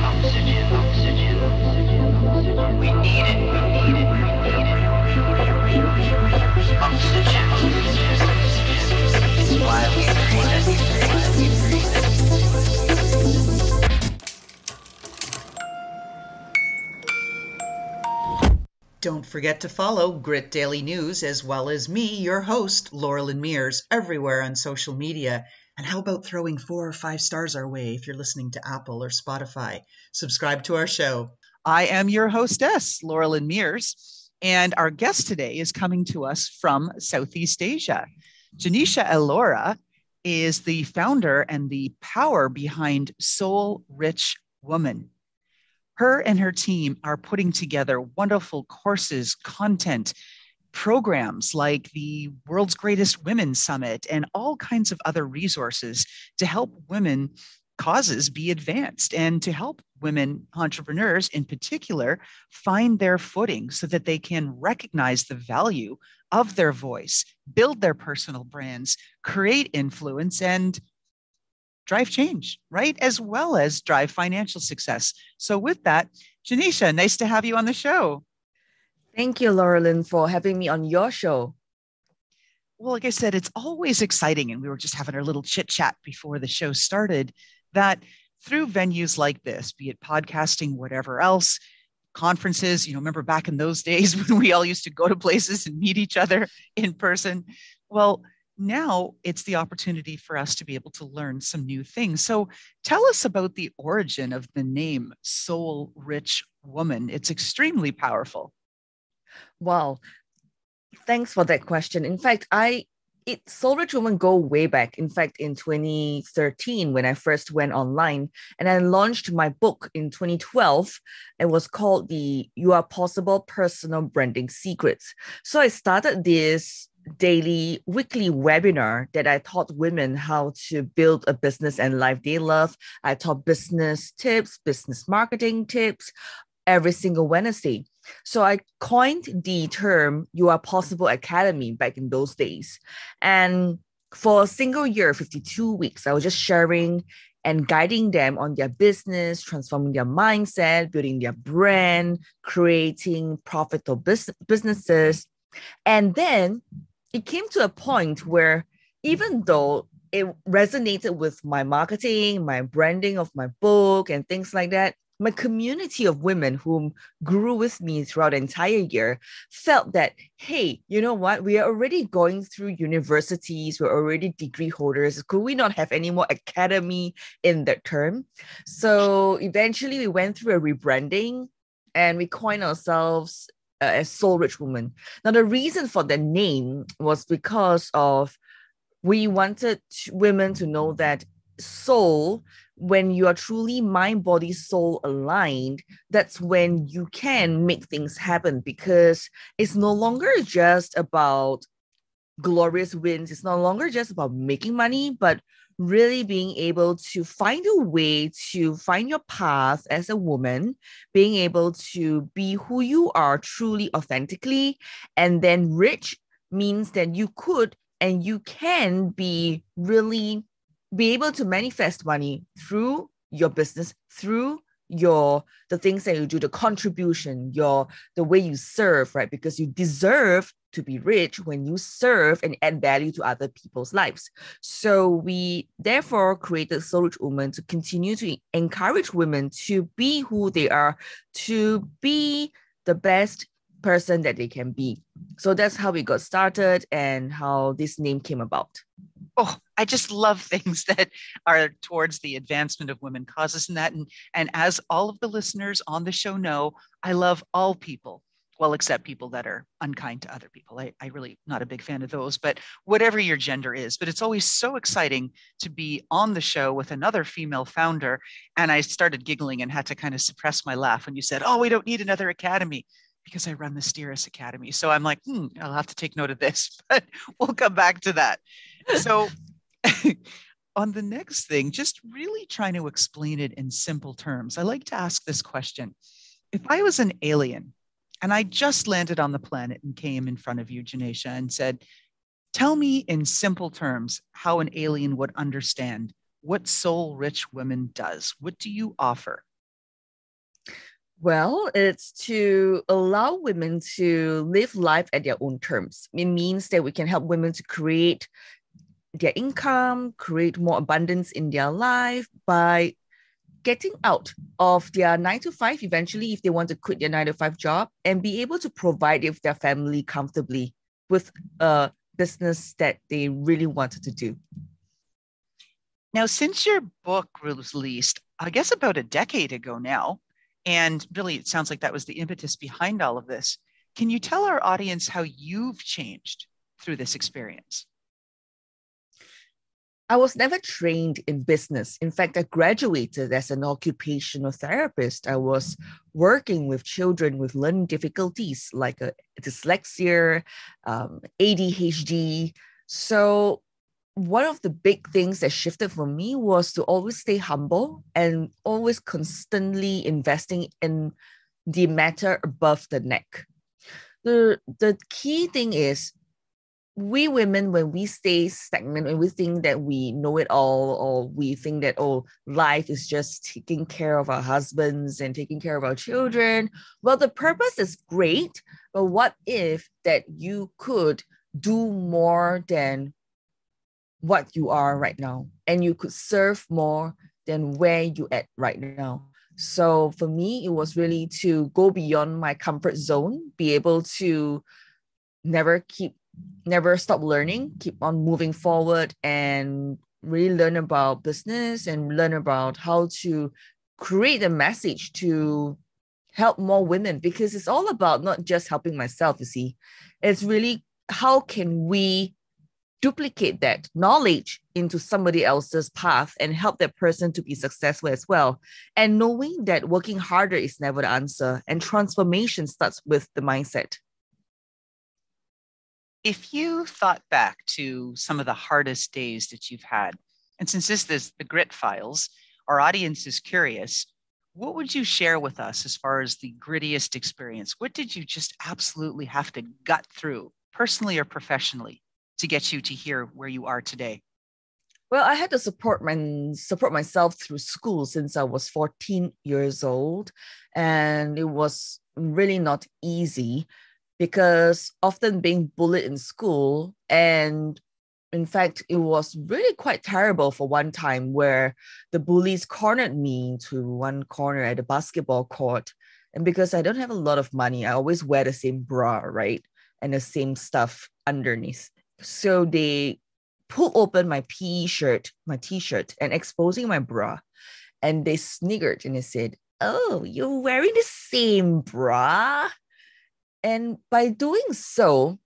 Oxygen, oxygen, oxygen. We need it, we need it, we need it. Oxygen, oxygen. It's why we breathe. It's why we breathe. Don't forget to follow Grit Daily News as well as me, your host, Loralyn Mears, everywhere on social media. And how about throwing 4 or 5 stars our way if you're listening to Apple or Spotify? Subscribe to our show. I am your hostess, Loralyn Mears, and our guest today is coming to us from Southeast Asia. Genecia Alluora is the founder and the power behind Soul Rich Woman. Her and her team are putting together wonderful courses, content, programs like the World's Greatest Women Summit, and all kinds of other resources to help women causes be advanced and to help women entrepreneurs in particular find their footing so that they can recognize the value of their voice, build their personal brands, create influence, and drive change, right? As well as drive financial success. So with that, Genecia, nice to have you on the show. Thank you, Loralyn, for having me on your show. Well, like I said, it's always exciting. And we were just having our little chit chat before the show started that through venues like this, be it podcasting, whatever else, conferences, remember back in those days when we all used to go to places and meet each other in person. Well, now it's the opportunity for us to be able to learn some new things. So tell us about the origin of the name Soul Rich Woman. It's extremely powerful. Wow. Thanks for that question. In fact, Soul Rich Woman go way back. In fact, in 2013, when I first went online and I launched my book in 2012, it was called the You Are Possible Personal Branding Secrets. So I started this weekly webinar that I taught women how to build a business and life they love. I taught business tips, business marketing tips every single Wednesday. So I coined the term You Are Possible Academy back in those days. And for a single year, 52 weeks, I was just sharing and guiding them on their business, transforming their mindset, building their brand, creating profitable businesses. And then it came to a point where even though it resonated with my marketing, my branding of my book and things like that, my community of women whom grew with me throughout the entire year felt that, hey, you know what? We are already going through universities. We're already degree holders. Could we not have any more academy in that term? So eventually we went through a rebranding and we coined ourselves as Soul Rich Woman. Now, the reason for the name was because of we wanted women to know that soul, when you are truly mind, body, soul aligned, that's when you can make things happen, because it's no longer just about glorious wins. It's no longer just about making money, but really being able to find a way to find your path as a woman, being able to be who you are truly authentically. And then rich means that you could and you can be able to manifest money through your business, through the things that you do, the contribution, the way you serve, right? Because you deserve to be rich when you serve and add value to other people's lives. So we therefore created Soul Rich Woman to continue to encourage women to be who they are, to be the best person that they can be. So that's how we got started and how this name came about. Oh, I just love things that are towards the advancement of women causes and that. And as all of the listeners on the show know, I love all people. Well, except people that are unkind to other people. I really not a big fan of those, but whatever your gender is. But it's always so exciting to be on the show with another female founder. And I started giggling and had to kind of suppress my laugh when you said, oh, we don't need another academy, because I run the Steeris Academy. So I'm like, I'll have to take note of this, but we'll come back to that. So on the next thing, just really trying to explain it in simple terms, I like to ask this question. If I was an alien and I just landed on the planet and came in front of you, Genecia, and said, tell me in simple terms how an alien would understand what Soul Rich Woman does. What do you offer? Well, it's to allow women to live life at their own terms. It means that we can help women to create their income, create more abundance in their life by getting out of their 9 to 5 eventually, if they want to quit their 9 to 5 job, and be able to provide with their family comfortably with a business that they really wanted to do. Now, since your book was released, I guess about a decade ago now, and really it sounds like that was the impetus behind all of this, can you tell our audience how you've changed through this experience? I was never trained in business. In fact, I graduated as an occupational therapist. I was working with children with learning difficulties like dyslexia, ADHD. So one of the big things that shifted for me was to always stay humble and always constantly investing in the matter above the neck. The key thing is, we women, when we stay stagnant and we think that we know it all, or we think that, oh, life is just taking care of our husbands and taking care of our children. Well, the purpose is great, but what if that you could do more than what you are right now, and you could serve more than where you at right now? So for me, it was really to go beyond my comfort zone, be able to never stop learning, keep on moving forward, and really learn about business and learn about how to create a message to help more women, because it's all about not just helping myself, you see. It's really how can we duplicate that knowledge into somebody else's path and help that person to be successful as well. And knowing that working harder is never the answer, and transformation starts with the mindset. If you thought back to some of the hardest days that you've had, and since this is the Grit Files, our audience is curious, what would you share with us as far as the grittiest experience? What did you just absolutely have to gut through, personally or professionally, to get you to here where you are today? Well, I had to support myself through school since I was 14 years old, and it was really not easy, because often being bullied in school. And in fact, it was really quite terrible for one time where the bullies cornered me to one corner at the basketball court. And because I don't have a lot of money, I always wear the same bra, right? And the same stuff underneath. So they pulled open my t-shirt, and exposing my bra. And they sniggered and they said, "Oh, you're wearing the same bra?" And by doing so,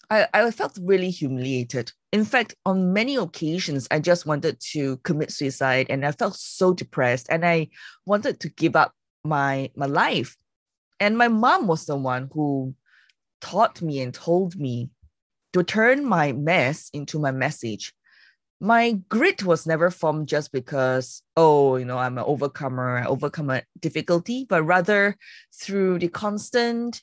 I felt really humiliated. In fact, on many occasions, I just wanted to commit suicide, and I felt so depressed, and I wanted to give up my life. And my mom was the one who taught me and told me to turn my mess into my message. My grit was never formed just because, oh, I'm an overcomer, I overcome a difficulty, but rather through the constant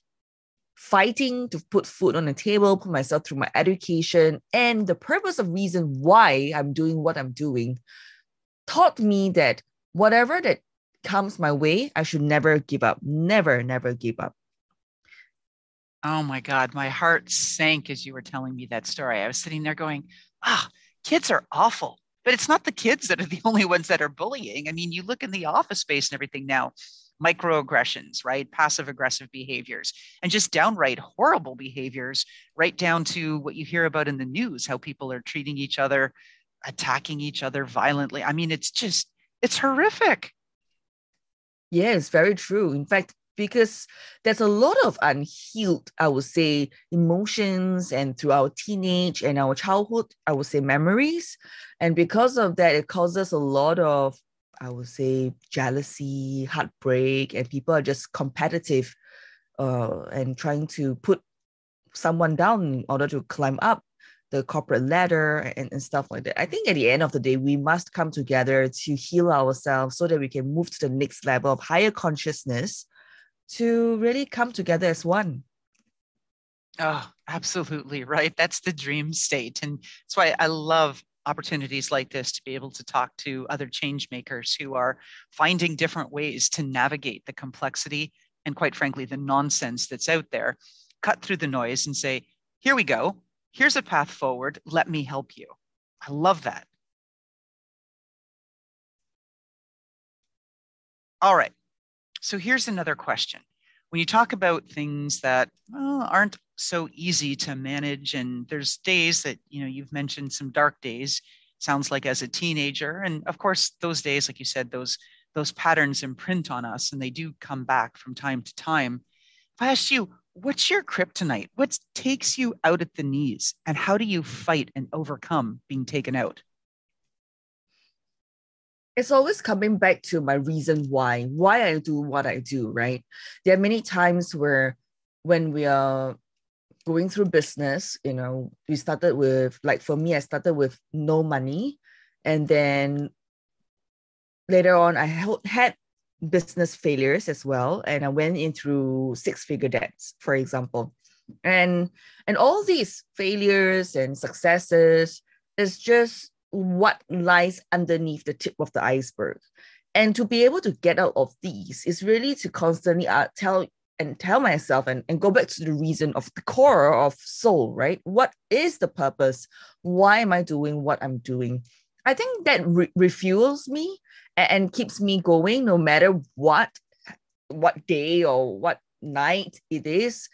fighting to put food on the table, put myself through my education, and the purpose of reason why I'm doing what I'm doing taught me that whatever that comes my way, I should never give up. Never, never give up. Oh my God, my heart sank as you were telling me that story. I was sitting there going, kids are awful. But it's not the kids that are the only ones that are bullying. I mean, you look in the office space and everything now, microaggressions, right? Passive aggressive behaviors, and just downright horrible behaviors, right down to what you hear about in the news, how people are treating each other, attacking each other violently. I mean, it's horrific. Yeah, it's very true. In fact, because there's a lot of unhealed, I would say, emotions, and through our teenage and our childhood, I would say, memories. And because of that, it causes a lot of, I would say, jealousy, heartbreak, and people are just competitive and trying to put someone down in order to climb up the corporate ladder and stuff like that. I think at the end of the day, we must come together to heal ourselves so that we can move to the next level of higher consciousness to really come together as one. Oh, absolutely right. That's the dream state. And that's why I love opportunities like this to be able to talk to other change makers who are finding different ways to navigate the complexity and, quite frankly, the nonsense that's out there, cut through the noise and say, here we go. Here's a path forward. Let me help you. I love that. All right. So here's another question. When you talk about things that aren't so easy to manage, and there's days that, you've mentioned some dark days, sounds like as a teenager. And of course, those days, like you said, those patterns imprint on us and they do come back from time to time. If I asked you, what's your kryptonite? What takes you out at the knees? And how do you fight and overcome being taken out? It's always coming back to my reason why I do what I do, right? There are many times where when we are going through business, we started with, like for me, I started with no money. And then later on, I had business failures as well. And I went in through six-figure debts, for example. And all these failures and successes is just what lies underneath the tip of the iceberg. And to be able to get out of these is really to constantly tell myself and go back to the reason of the core of soul, right? What is the purpose? Why am I doing what I'm doing? I think that refuels me and keeps me going no matter what day or what night it is.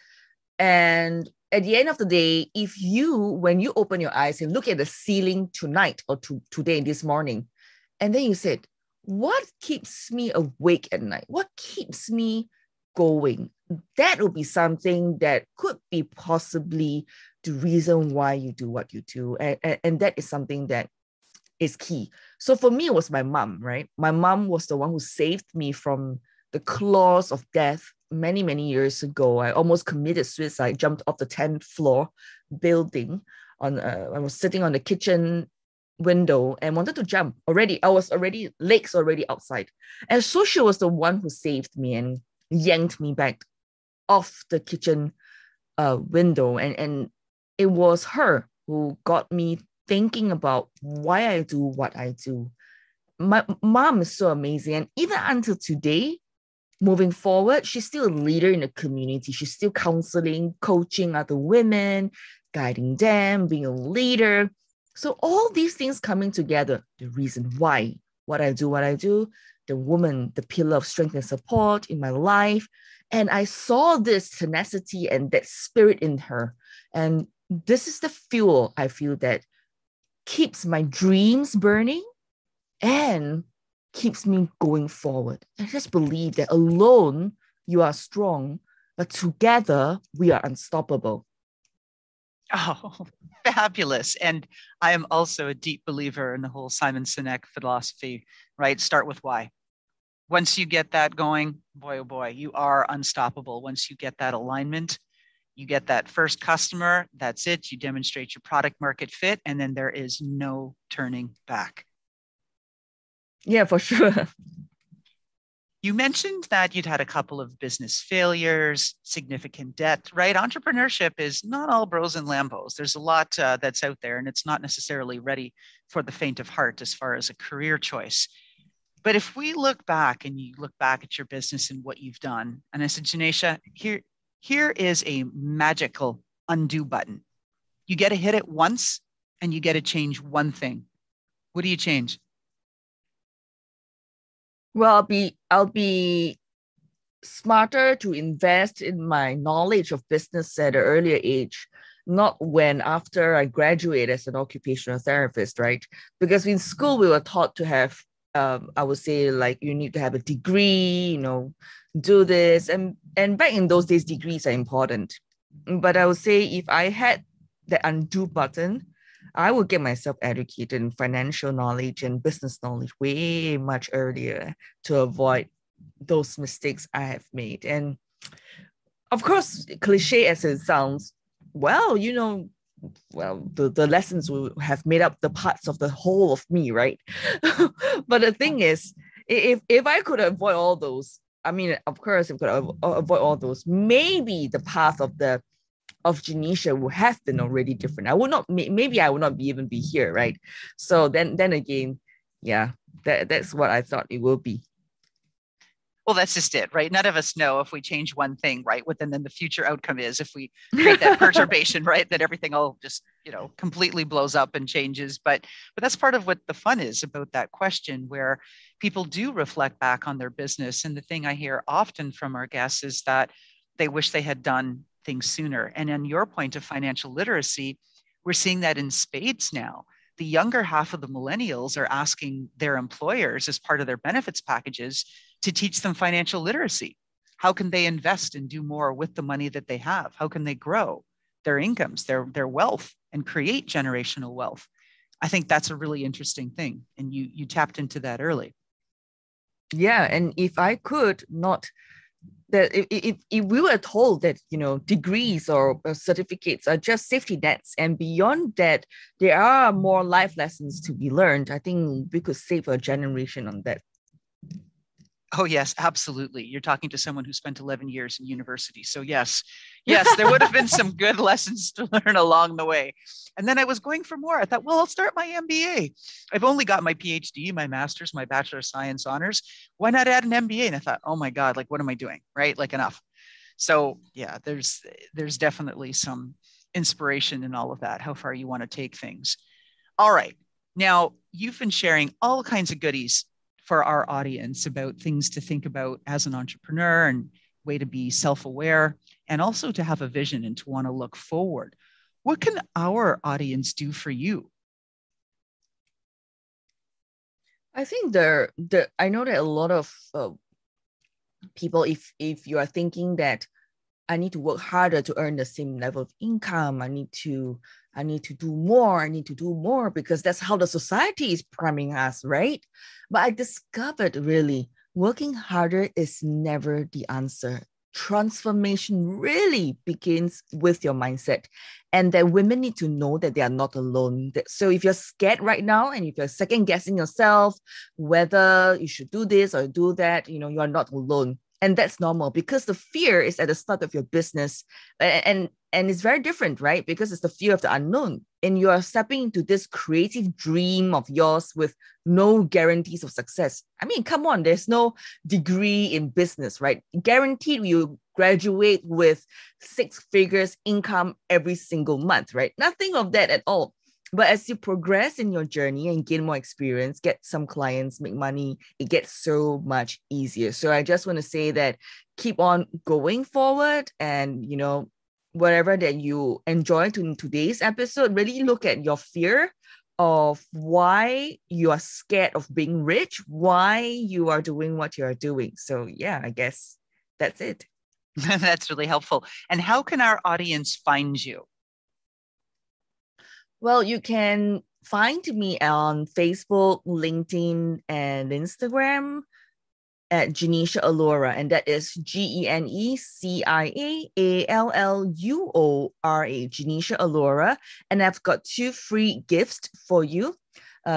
And at the end of the day, when you open your eyes and look at the ceiling tonight or today, this morning, and then you said, what keeps me awake at night? What keeps me going? That will be something that could be possibly the reason why you do what you do. And that is something that is key. So for me, it was my mom, right? My mom was the one who saved me from the claws of death many, many years ago. I almost committed suicide, jumped off the 10th floor building. I was sitting on the kitchen window and wanted to jump already. Legs already outside. And so she was the one who saved me and yanked me back off the kitchen window. And it was her who got me thinking about why I do what I do. My mom is so amazing. And even until today, moving forward, she's still a leader in the community. She's still counseling, coaching other women, guiding them, being a leader. So all these things coming together, the reason why what I do, the woman, the pillar of strength and support in my life. And I saw this tenacity and that spirit in her. And this is the fuel I feel that keeps my dreams burning and keeps me going forward. I just believe that alone you are strong, but together we are unstoppable. Oh, fabulous. And I am also a deep believer in the whole Simon Sinek philosophy, right? Start with why. Once you get that going, boy, oh boy, you are unstoppable. Once you get that alignment, you get that first customer, that's it. You demonstrate your product market fit, and then there is no turning back. Yeah, for sure. You mentioned that you'd had a couple of business failures, significant debt, right? Entrepreneurship is not all bros and Lambos. There's a lot that's out there, and it's not necessarily ready for the faint of heart as far as a career choice. But if we look back and you look back at your business and what you've done, and I said, Genecia, here is a magical undo button. You get to hit it once and you get to change one thing. What do you change? Well, I'll be smarter to invest in my knowledge of business at an earlier age, not after I graduate as an occupational therapist, right? Because in school we were taught to have, I would say, like, you need to have a degree, do this, and back in those days, degrees are important. But I would say if I had the undo button, I would get myself educated in financial knowledge and business knowledge way much earlier to avoid those mistakes I have made. And of course, cliche as it sounds, well, the lessons will have made up the parts of the whole of me, right? But the thing is, if I could avoid all those, I mean, of course, if I could avoid all those, maybe the path of the of Genecia would have been already different. I would not, maybe I would not even be here, right? So then again, yeah, that's what I thought it will be. Well, that's just it, right? None of us know if we change one thing, right? What then the future outcome is if we create that perturbation, right? That everything all just, completely blows up and changes. But that's part of what the fun is about that question, where people do reflect back on their business. And the thing I hear often from our guests is that they wish they had done things sooner. And on your point of financial literacy, we're seeing that in spades now. The younger half of the millennials are asking their employers as part of their benefits packages to teach them financial literacy. How can they invest and do more with the money that they have? How can they grow their incomes, their wealth, and create generational wealth? I think that's a really interesting thing. And you tapped into that early. Yeah. And if I could not, that if we were told that, degrees or certificates are just safety nets, and beyond that, there are more life lessons to be learned, I think we could save a generation on that. Oh, yes, absolutely. You're talking to someone who spent 11 years in university. So yes, there would have been some good lessons to learn along the way. And then I was going for more. I thought, well, I'll start my MBA. I've only got my PhD, my master's, my Bachelor of Science honors. Why not add an MBA? And I thought, oh my God, like, what am I doing? Right? Like, enough. So yeah, there's definitely some inspiration in all of that, how far you want to take things. All right. Now, you've been sharing all kinds of goodies for our audience about things to think about as an entrepreneur and way to be self-aware, and also to have a vision and to want to look forward. What can our audience do for you? I think I know that a lot of people, if you are thinking that I need to work harder to earn the same level of income, I need to do more because that's how the society is priming us, right? But I discovered really working harder is never the answer. Transformation really begins with your mindset, and that women need to know that they are not alone. So if you're scared right now, and if you're second guessing yourself whether you should do this or do that, you are not alone. And that's normal, because the fear is at the start of your business, and it's very different, right? Because it's the fear of the unknown, and you are stepping into this creative dream of yours with no guarantees of success. I mean, come on, there's no degree in business, right? Guaranteed you graduate with 6 figures income every single month, right? Nothing of that at all. But as you progress in your journey and gain more experience, get some clients, make money, it gets so much easier. So I just want to say that keep on going forward, and, whatever that you enjoyed in today's episode, really look at your fear of why you are scared of being rich, why you are doing what you are doing. So yeah, I guess that's it. That's really helpful. And how can our audience find you? Well, you can find me on Facebook, LinkedIn, and Instagram at Genecia Alluora, and that is GENECIAALLUORA, Genecia Alluora. And I've got 2 free gifts for you.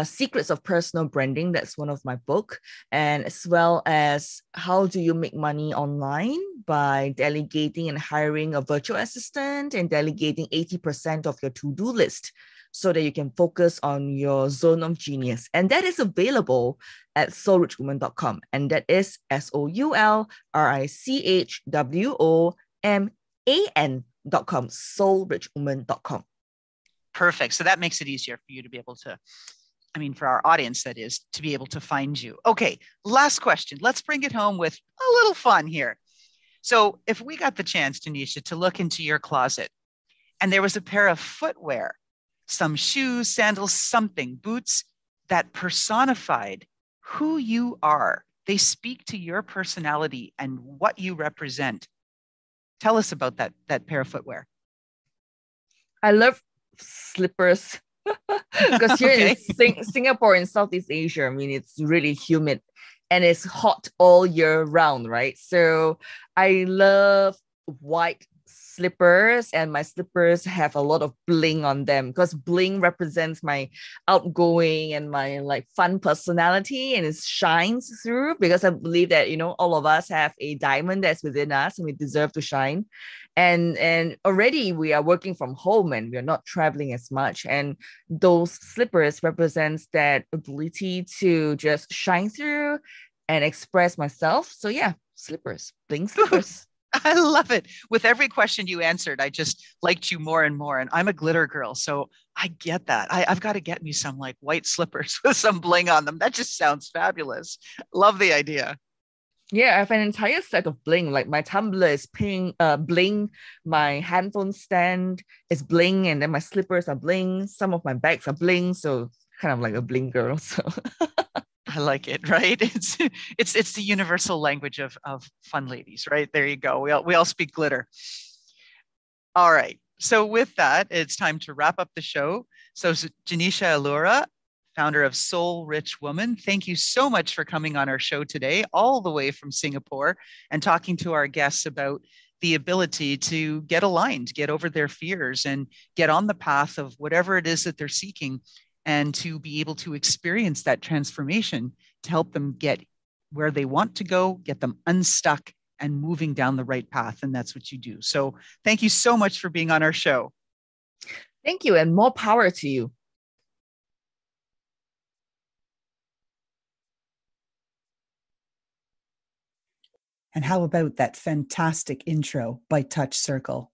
Secrets of Personal Branding, that's one of my book, and as well as How Do You Make Money Online by Delegating and Hiring a Virtual Assistant and Delegating 80% of your to-do list so that you can focus on your zone of genius. And that is available at soulrichwoman.com, and that is SOULRICHWOMAN.com, soulrichwoman.com. Perfect. So that makes it easier for you to be able to, for our audience, that is, to be able to find you. Okay, last question. Let's bring it home with a little fun here. So if we got the chance, Genecia, to look into your closet and there was a pair of footwear, some shoes, sandals, something, boots that personified who you are, they speak to your personality and what you represent. Tell us about that pair of footwear. I love slippers because here in Singapore, in Southeast Asia, it's really humid and it's hot all year round, right? So I love white slippers, and my slippers have a lot of bling on them because bling represents my outgoing and my like fun personality, and it shines through because I believe that, you know, all of us have a diamond that's within us and we deserve to shine. And already we are working from home and we're not traveling as much, and those slippers represents that ability to just shine through and express myself. So yeah, slippers, bling slippers. I love it. With every question you answered, I just liked you more and more. And I'm a glitter girl, so I get that. I've got to get me some like white slippers with some bling on them. That just sounds fabulous. Love the idea. Yeah, I have an entire set of bling. Like my tumbler is pink, bling. My handphone stand is bling, and then my slippers are bling. Some of my bags are bling, so kind of like a bling girl. So I like it, right? It's the universal language of fun ladies, right? There you go. We all speak glitter. All right. So with that, it's time to wrap up the show. So Genecia Alluora, founder of Soul Rich Woman, thank you so much for coming on our show today, all the way from Singapore, and talking to our guests about the ability to get aligned, get over their fears, and get on the path of whatever it is that they're seeking, and to be able to experience that transformation to help them get where they want to go, get them unstuck and moving down the right path. And that's what you do. So thank you so much for being on our show. thank you, and more power to you. And how about that fantastic intro by Touch Circle?